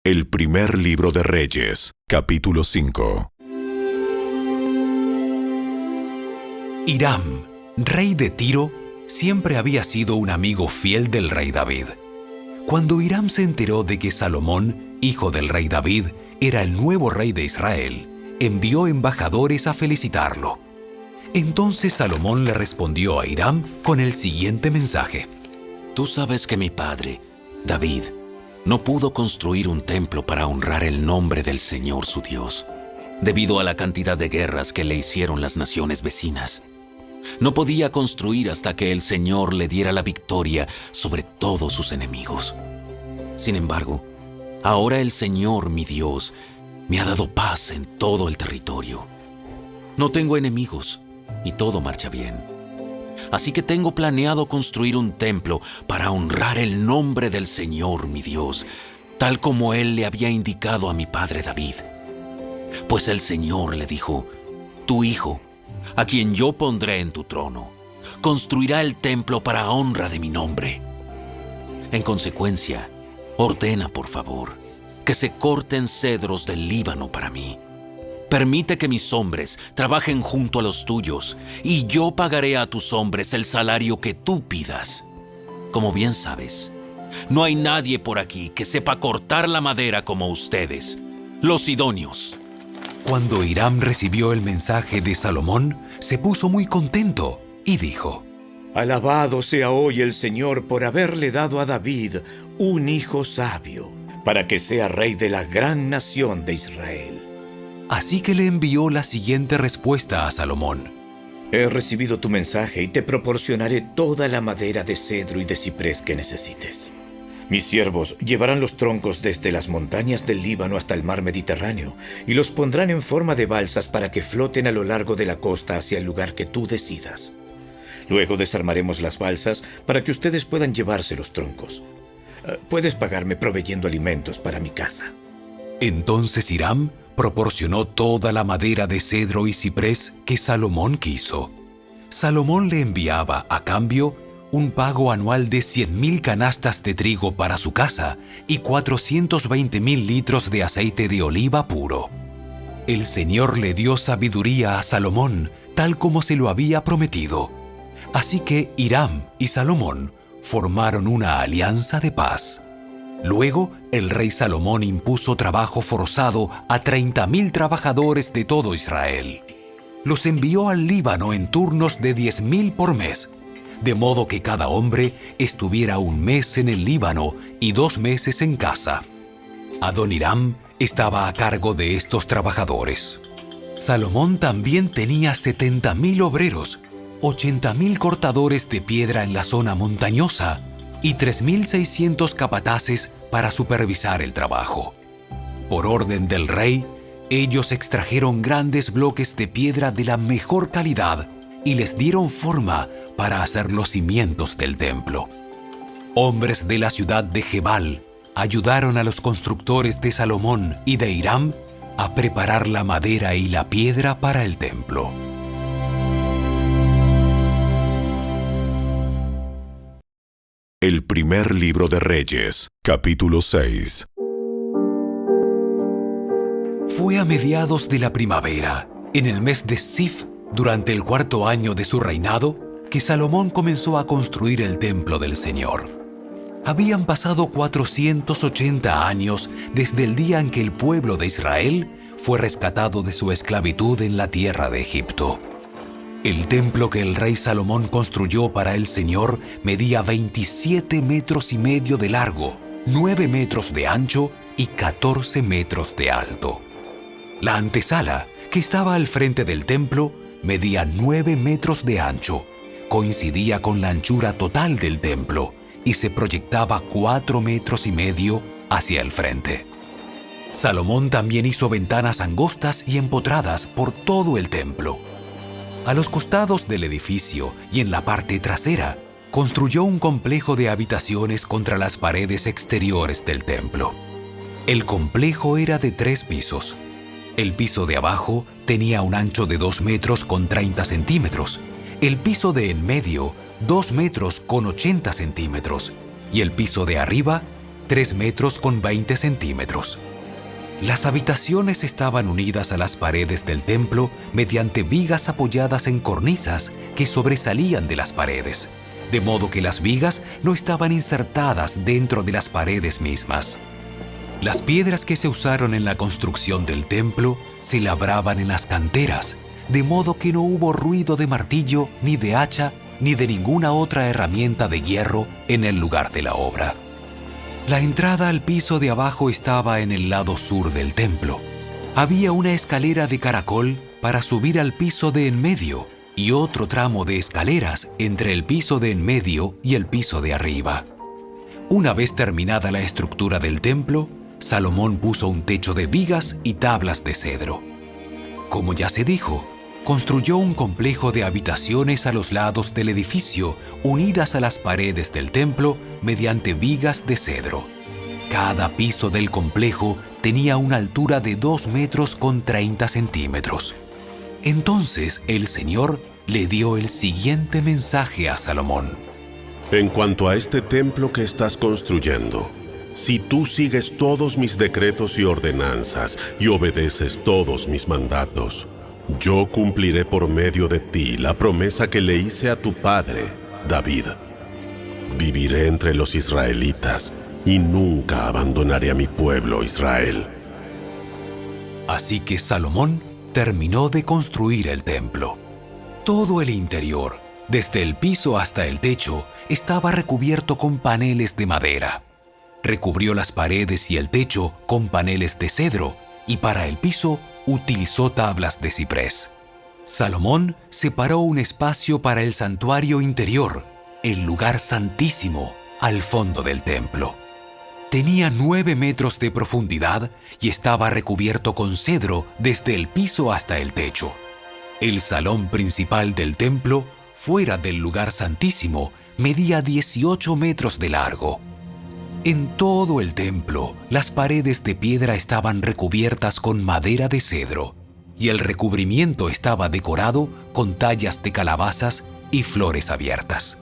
El primer libro de Reyes, capítulo 5. Hiram, rey de Tiro, siempre había sido un amigo fiel del rey David. Cuando Hiram se enteró de que Salomón, hijo del rey David, era el nuevo rey de Israel, envió embajadores a felicitarlo. Entonces Salomón le respondió a Hiram con el siguiente mensaje: Tú sabes que mi padre, David, no pudo construir un templo para honrar el nombre del Señor su Dios, debido a la cantidad de guerras que le hicieron las naciones vecinas. No podía construir hasta que el Señor le diera la victoria sobre todos sus enemigos. Sin embargo, ahora el Señor, mi Dios, me ha dado paz en todo el territorio. No tengo enemigos y todo marcha bien. Así que tengo planeado construir un templo para honrar el nombre del Señor, mi Dios, tal como Él le había indicado a mi padre David. Pues el Señor le dijo: tu hijo, a quien yo pondré en tu trono, construirá el templo para honra de mi nombre. En consecuencia, ordena, por favor, que se corten cedros del Líbano para mí. Permite que mis hombres trabajen junto a los tuyos, y yo pagaré a tus hombres el salario que tú pidas. Como bien sabes, no hay nadie por aquí que sepa cortar la madera como ustedes, los sidonios. Cuando Hiram recibió el mensaje de Salomón, se puso muy contento y dijo: Alabado sea hoy el Señor por haberle dado a David un hijo sabio, para que sea rey de la gran nación de Israel. Así que le envió la siguiente respuesta a Salomón: He recibido tu mensaje y te proporcionaré toda la madera de cedro y de ciprés que necesites. Mis siervos llevarán los troncos desde las montañas del Líbano hasta el mar Mediterráneo y los pondrán en forma de balsas para que floten a lo largo de la costa hacia el lugar que tú decidas. Luego desarmaremos las balsas para que ustedes puedan llevarse los troncos. Puedes pagarme proveyendo alimentos para mi casa. Entonces Hiram proporcionó toda la madera de cedro y ciprés que Salomón quiso. Salomón le enviaba a cambio un pago anual de 100,000 canastas de trigo para su casa y 420,000 litros de aceite de oliva puro. El Señor le dio sabiduría a Salomón, tal como se lo había prometido. Así que Hiram y Salomón formaron una alianza de paz. Luego, el rey Salomón impuso trabajo forzado a 30,000 trabajadores de todo Israel. Los envió al Líbano en turnos de 10,000 por mes, de modo que cada hombre estuviera un mes en el Líbano y 2 meses en casa. Adoniram estaba a cargo de estos trabajadores. Salomón también tenía 70,000 obreros, 80,000 cortadores de piedra en la zona montañosa y 3,600 capataces para supervisar el trabajo. Por orden del rey, ellos extrajeron grandes bloques de piedra de la mejor calidad y les dieron forma para hacer los cimientos del templo. Hombres de la ciudad de Gebal ayudaron a los constructores de Salomón y de Hiram a preparar la madera y la piedra para el templo. El primer libro de Reyes, capítulo 6. Fue a mediados de la primavera, en el mes de Sif, durante el 4º año de su reinado, que Salomón comenzó a construir el templo del Señor. Habían pasado 480 años desde el día en que el pueblo de Israel fue rescatado de su esclavitud en la tierra de Egipto. El templo que el rey Salomón construyó para el Señor medía 27,5 metros de largo, 9 metros de ancho y 14 metros de alto. La antesala, que estaba al frente del templo, medía 9 metros de ancho, coincidía con la anchura total del templo y se proyectaba 4,5 metros hacia el frente. Salomón también hizo ventanas angostas y empotradas por todo el templo. A los costados del edificio y en la parte trasera, construyó un complejo de habitaciones contra las paredes exteriores del templo. El complejo era de 3 pisos. El piso de abajo tenía un ancho de 2 metros con 30 centímetros, el piso de en medio 2 metros con 80 centímetros y el piso de arriba 3 metros con 20 centímetros. Las habitaciones estaban unidas a las paredes del templo mediante vigas apoyadas en cornisas que sobresalían de las paredes, de modo que las vigas no estaban insertadas dentro de las paredes mismas. Las piedras que se usaron en la construcción del templo se labraban en las canteras, de modo que no hubo ruido de martillo, ni de hacha, ni de ninguna otra herramienta de hierro en el lugar de la obra. La entrada al piso de abajo estaba en el lado sur del templo. Había una escalera de caracol para subir al piso de en medio y otro tramo de escaleras entre el piso de en medio y el piso de arriba. Una vez terminada la estructura del templo, Salomón puso un techo de vigas y tablas de cedro. Como ya se dijo, construyó un complejo de habitaciones a los lados del edificio, unidas a las paredes del templo mediante vigas de cedro. Cada piso del complejo tenía una altura de 2 metros con 30 centímetros. Entonces el Señor le dio el siguiente mensaje a Salomón. En cuanto a este templo que estás construyendo, si tú sigues todos mis decretos y ordenanzas y obedeces todos mis mandatos, yo cumpliré por medio de ti la promesa que le hice a tu padre, David. Viviré entre los israelitas y nunca abandonaré a mi pueblo Israel. Así que Salomón terminó de construir el templo. Todo el interior, desde el piso hasta el techo, estaba recubierto con paneles de madera. Recubrió las paredes y el techo con paneles de cedro y para el piso utilizó tablas de ciprés. Salomón separó un espacio para el santuario interior, el lugar santísimo, al fondo del templo. Tenía 9 metros de profundidad y estaba recubierto con cedro desde el piso hasta el techo. El salón principal del templo, fuera del lugar santísimo, medía 18 metros de largo. En todo el templo, las paredes de piedra estaban recubiertas con madera de cedro, y el recubrimiento estaba decorado con tallas de calabazas y flores abiertas.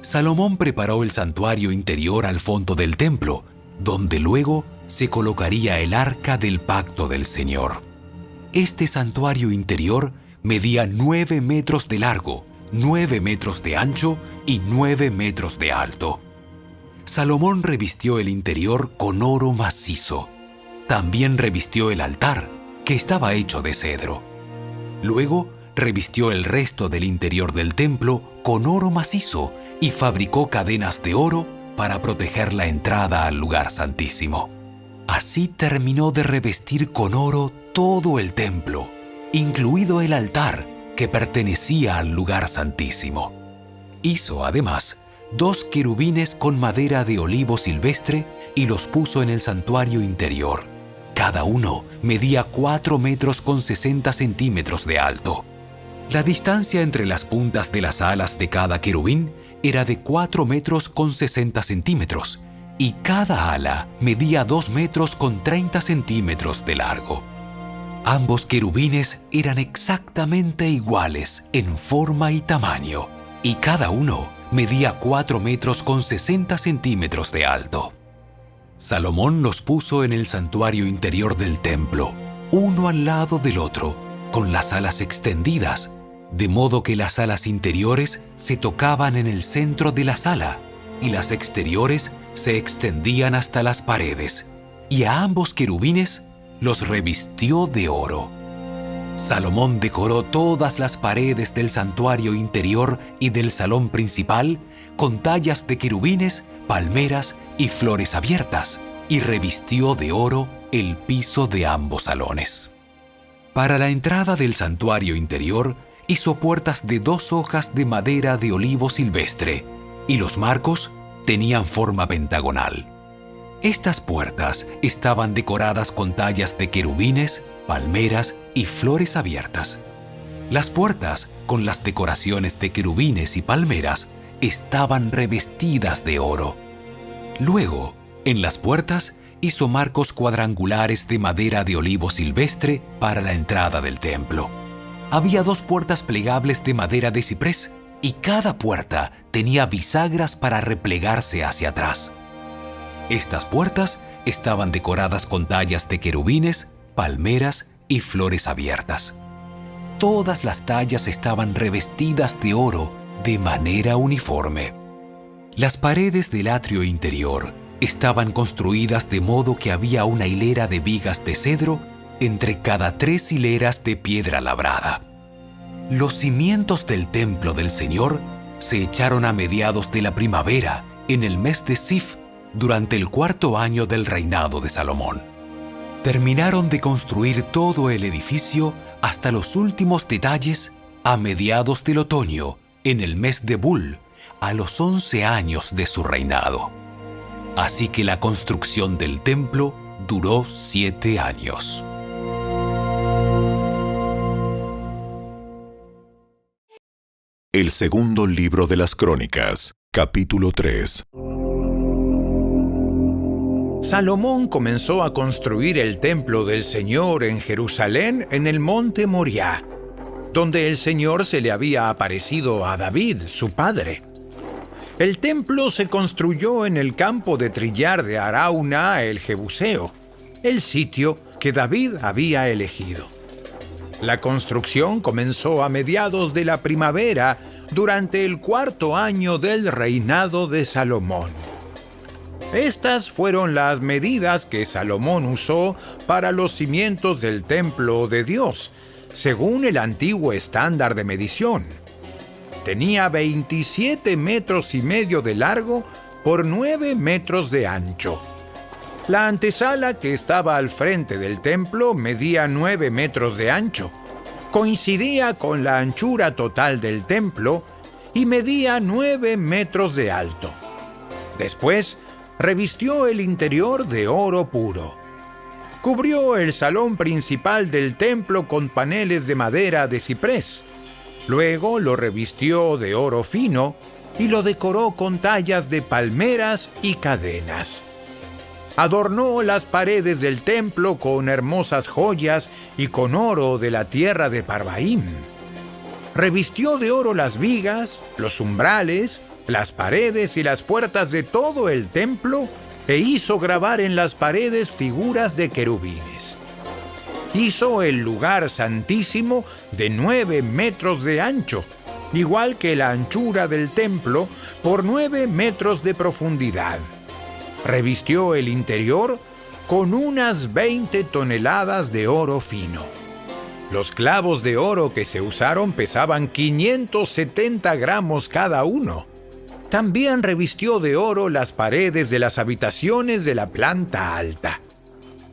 Salomón preparó el santuario interior al fondo del templo, donde luego se colocaría el arca del pacto del Señor. Este santuario interior medía 9 metros de largo, 9 metros de ancho y 9 metros de alto. Salomón revistió el interior con oro macizo. También revistió el altar, que estaba hecho de cedro. Luego revistió el resto del interior del templo con oro macizo y fabricó cadenas de oro para proteger la entrada al lugar santísimo. Así terminó de revestir con oro todo el templo, incluido el altar que pertenecía al lugar santísimo. Hizo además 2 querubines con madera de olivo silvestre y los puso en el santuario interior. Cada uno medía 4 metros con 60 centímetros de alto. La distancia entre las puntas de las alas de cada querubín era de 4 metros con 60 centímetros y cada ala medía 2 metros con 30 centímetros de largo. Ambos querubines eran exactamente iguales en forma y tamaño y cada uno medía 4 metros con 60 centímetros de alto. Salomón los puso en el santuario interior del templo, uno al lado del otro, con las alas extendidas, de modo que las alas interiores se tocaban en el centro de la sala y las exteriores se extendían hasta las paredes, y a ambos querubines los revistió de oro. Salomón decoró todas las paredes del santuario interior y del salón principal con tallas de querubines, palmeras y flores abiertas, y revistió de oro el piso de ambos salones. Para la entrada del santuario interior hizo puertas de 2 hojas de madera de olivo silvestre, y los marcos tenían forma pentagonal. Estas puertas estaban decoradas con tallas de querubines, palmeras y flores abiertas. Las puertas, con las decoraciones de querubines y palmeras, estaban revestidas de oro. Luego, en las puertas, hizo marcos cuadrangulares de madera de olivo silvestre para la entrada del templo. Había 2 puertas plegables de madera de ciprés, y cada puerta tenía bisagras para replegarse hacia atrás. Estas puertas estaban decoradas con tallas de querubines, palmeras y flores abiertas. Todas las tallas estaban revestidas de oro de manera uniforme. Las paredes del atrio interior estaban construidas de modo que había una hilera de vigas de cedro entre cada 3 hileras de piedra labrada. Los cimientos del templo del Señor se echaron a mediados de la primavera, en el mes de Sif, durante el 4º año del reinado de Salomón. Terminaron de construir todo el edificio hasta los últimos detalles a mediados del otoño, en el mes de Bul, a los 11 años de su reinado. Así que la construcción del templo duró 7 años. El segundo libro de las Crónicas, capítulo 3. Salomón comenzó a construir el templo del Señor en Jerusalén, en el monte Moriah, donde el Señor se le había aparecido a David, su padre. El templo se construyó en el campo de trillar de Arauna el Jebuseo, el sitio que David había elegido. La construcción comenzó a mediados de la primavera, durante el 4º año del reinado de Salomón. Estas fueron las medidas que Salomón usó para los cimientos del templo de Dios, según el antiguo estándar de medición. Tenía 27,5 metros de largo por 9 metros de ancho. La antesala que estaba al frente del templo medía 9 metros de ancho. Coincidía con la anchura total del templo y medía 9 metros de alto. Después, revistió el interior de oro puro. Cubrió el salón principal del templo con paneles de madera de ciprés. Luego lo revistió de oro fino y lo decoró con tallas de palmeras y cadenas. Adornó las paredes del templo con hermosas joyas y con oro de la tierra de Parvaim. Revistió de oro las vigas, los umbrales, las paredes y las puertas de todo el templo e hizo grabar en las paredes figuras de querubines. Hizo el lugar santísimo de 9 metros de ancho, igual que la anchura del templo, por 9 metros de profundidad. Revistió el interior con unas 20 toneladas de oro fino. Los clavos de oro que se usaron pesaban 570 gramos cada uno. También revistió de oro las paredes de las habitaciones de la planta alta.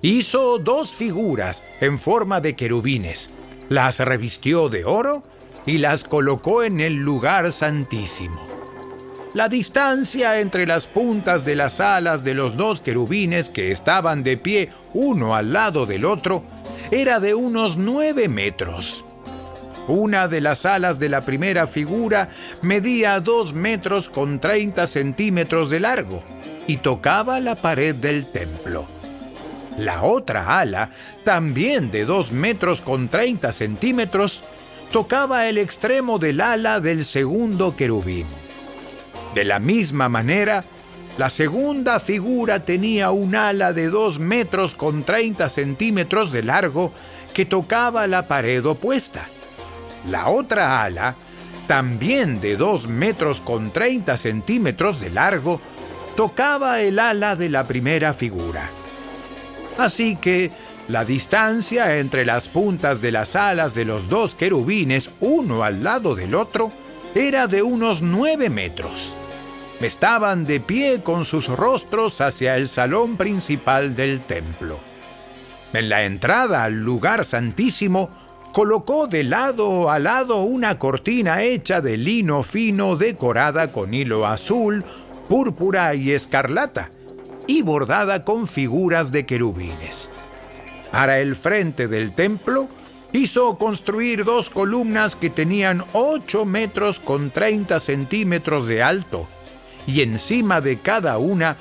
Hizo 2 figuras en forma de querubines. Las revistió de oro y las colocó en el lugar santísimo. La distancia entre las puntas de las alas de los 2 querubines que estaban de pie uno al lado del otro era de unos 9 metros. Una de las alas de la primera figura medía 2 metros con 30 centímetros de largo y tocaba la pared del templo. La otra ala, también de 2 metros con 30 centímetros, tocaba el extremo del ala del segundo querubín. De la misma manera, la segunda figura tenía un ala de 2 metros con 30 centímetros de largo que tocaba la pared opuesta. La otra ala, también de 2 metros con 30 centímetros de largo, tocaba el ala de la primera figura. Así que la distancia entre las puntas de las alas de los 2 querubines, uno al lado del otro, era de unos 9 metros. Estaban de pie con sus rostros hacia el salón principal del templo. En la entrada al lugar santísimo, colocó de lado a lado una cortina hecha de lino fino decorada con hilo azul, púrpura y escarlata, y bordada con figuras de querubines. Para el frente del templo, hizo construir 2 columnas que tenían 8 metros con 30 centímetros de alto, y encima de cada una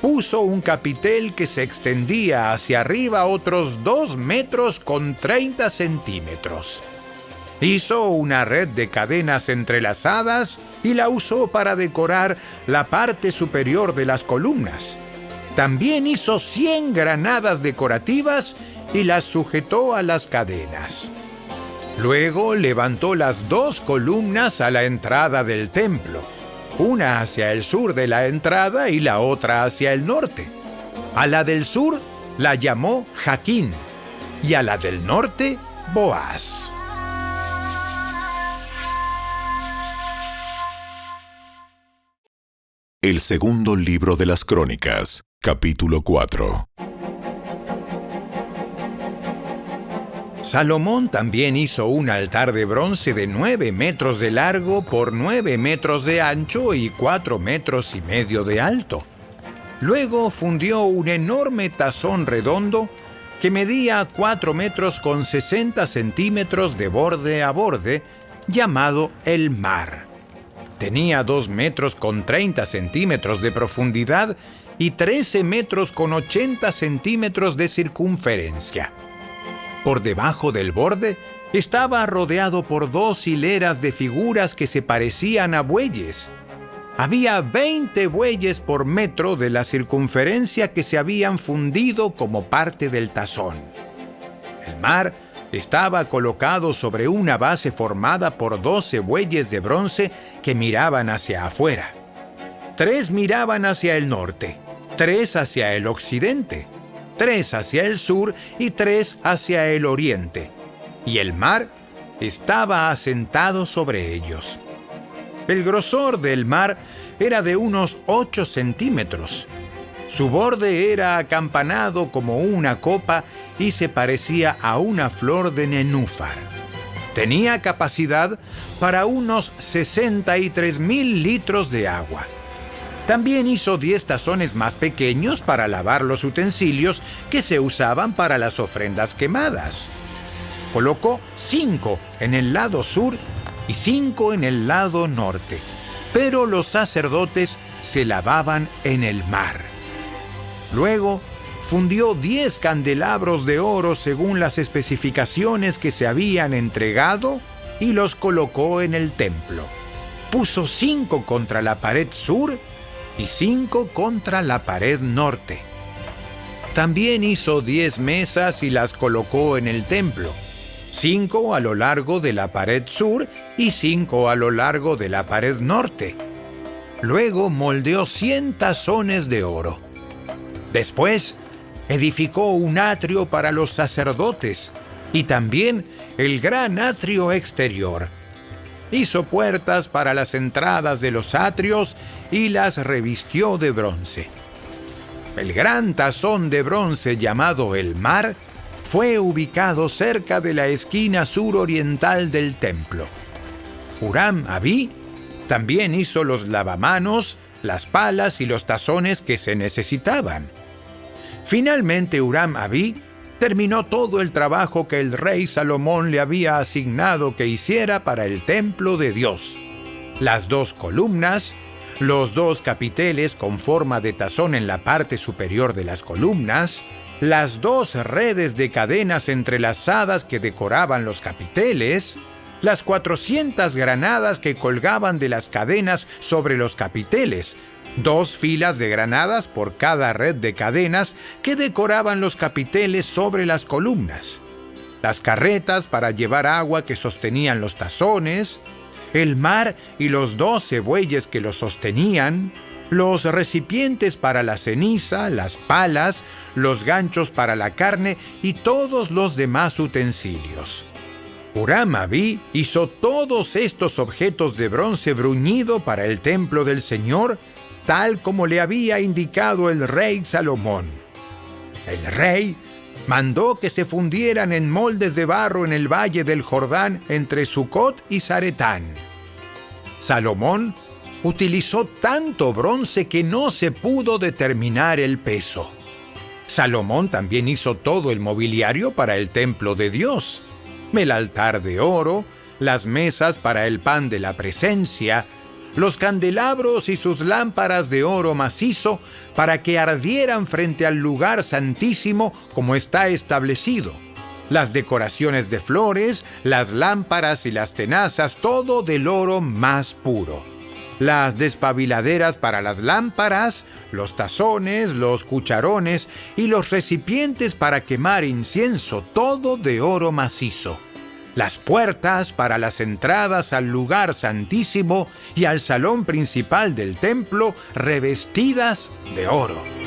puso un capitel que se extendía hacia arriba otros 2 metros con 30 centímetros. Hizo una red de cadenas entrelazadas y la usó para decorar la parte superior de las columnas. También hizo 100 granadas decorativas y las sujetó a las cadenas. Luego levantó las 2 columnas a la entrada del templo, una hacia el sur de la entrada y la otra hacia el norte. A la del sur la llamó Jaquín y a la del norte Boaz. El segundo libro de las Crónicas, capítulo 4. Salomón también hizo un altar de bronce de 9 metros de largo por 9 metros de ancho y 4 metros y medio de alto. Luego fundió un enorme tazón redondo que medía 4 metros con 60 centímetros de borde a borde, llamado el mar. Tenía 2 metros con 30 centímetros de profundidad y 13 metros con 80 centímetros de circunferencia. Por debajo del borde estaba rodeado por 2 hileras de figuras que se parecían a bueyes. Había 20 bueyes por metro de la circunferencia que se habían fundido como parte del tazón. El mar estaba colocado sobre una base formada por 12 bueyes de bronce que miraban hacia afuera. 3 miraban hacia el norte, 3 hacia el occidente, 3 hacia el sur y 3 hacia el oriente, y el mar estaba asentado sobre ellos. El grosor del mar era de unos 8 centímetros. Su borde era acampanado como una copa y se parecía a una flor de nenúfar. Tenía capacidad para unos 63,000 litros de agua. También hizo 10 tazones más pequeños para lavar los utensilios que se usaban para las ofrendas quemadas. Colocó 5 en el lado sur y 5 en el lado norte, pero los sacerdotes se lavaban en el mar. Luego fundió 10 candelabros de oro según las especificaciones que se habían entregado y los colocó en el templo. Puso 5 contra la pared sur y 5 contra la pared norte. También hizo 10 mesas y las colocó en el templo, 5 a lo largo de la pared sur y 5 a lo largo de la pared norte. Luego moldeó 100 tazones de oro. Después edificó un atrio para los sacerdotes y también el gran atrio exterior. Hizo puertas para las entradas de los atrios y las revistió de bronce. El gran tazón de bronce llamado el mar fue ubicado cerca de la esquina suroriental del templo. Huram-Abí también hizo los lavamanos, las palas y los tazones que se necesitaban. Finalmente Huram-Abí terminó todo el trabajo que el rey Salomón le había asignado que hiciera para el templo de Dios. Las 2 columnas, los 2 capiteles con forma de tazón en la parte superior de las columnas, las 2 redes de cadenas entrelazadas que decoraban los capiteles, las 400 granadas que colgaban de las cadenas sobre los capiteles, 2 filas de granadas por cada red de cadenas que decoraban los capiteles sobre las columnas, las carretas para llevar agua que sostenían los tazones, el mar y los 12 bueyes que los sostenían, los recipientes para la ceniza, las palas, los ganchos para la carne y todos los demás utensilios. Huram-Abí hizo todos estos objetos de bronce bruñido para el templo del Señor, tal como le había indicado el rey Salomón. El rey mandó que se fundieran en moldes de barro en el valle del Jordán entre Sucot y Zaretán. Salomón utilizó tanto bronce que no se pudo determinar el peso. Salomón también hizo todo el mobiliario para el templo de Dios: el altar de oro, las mesas para el pan de la presencia, los candelabros y sus lámparas de oro macizo para que ardieran frente al lugar santísimo como está establecido, las decoraciones de flores, las lámparas y las tenazas, todo del oro más puro. las despabiladeras para las lámparas, los tazones, los cucharones y los recipientes para quemar incienso, todo de oro macizo. Las puertas para las entradas al lugar santísimo y al salón principal del templo, revestidas de oro.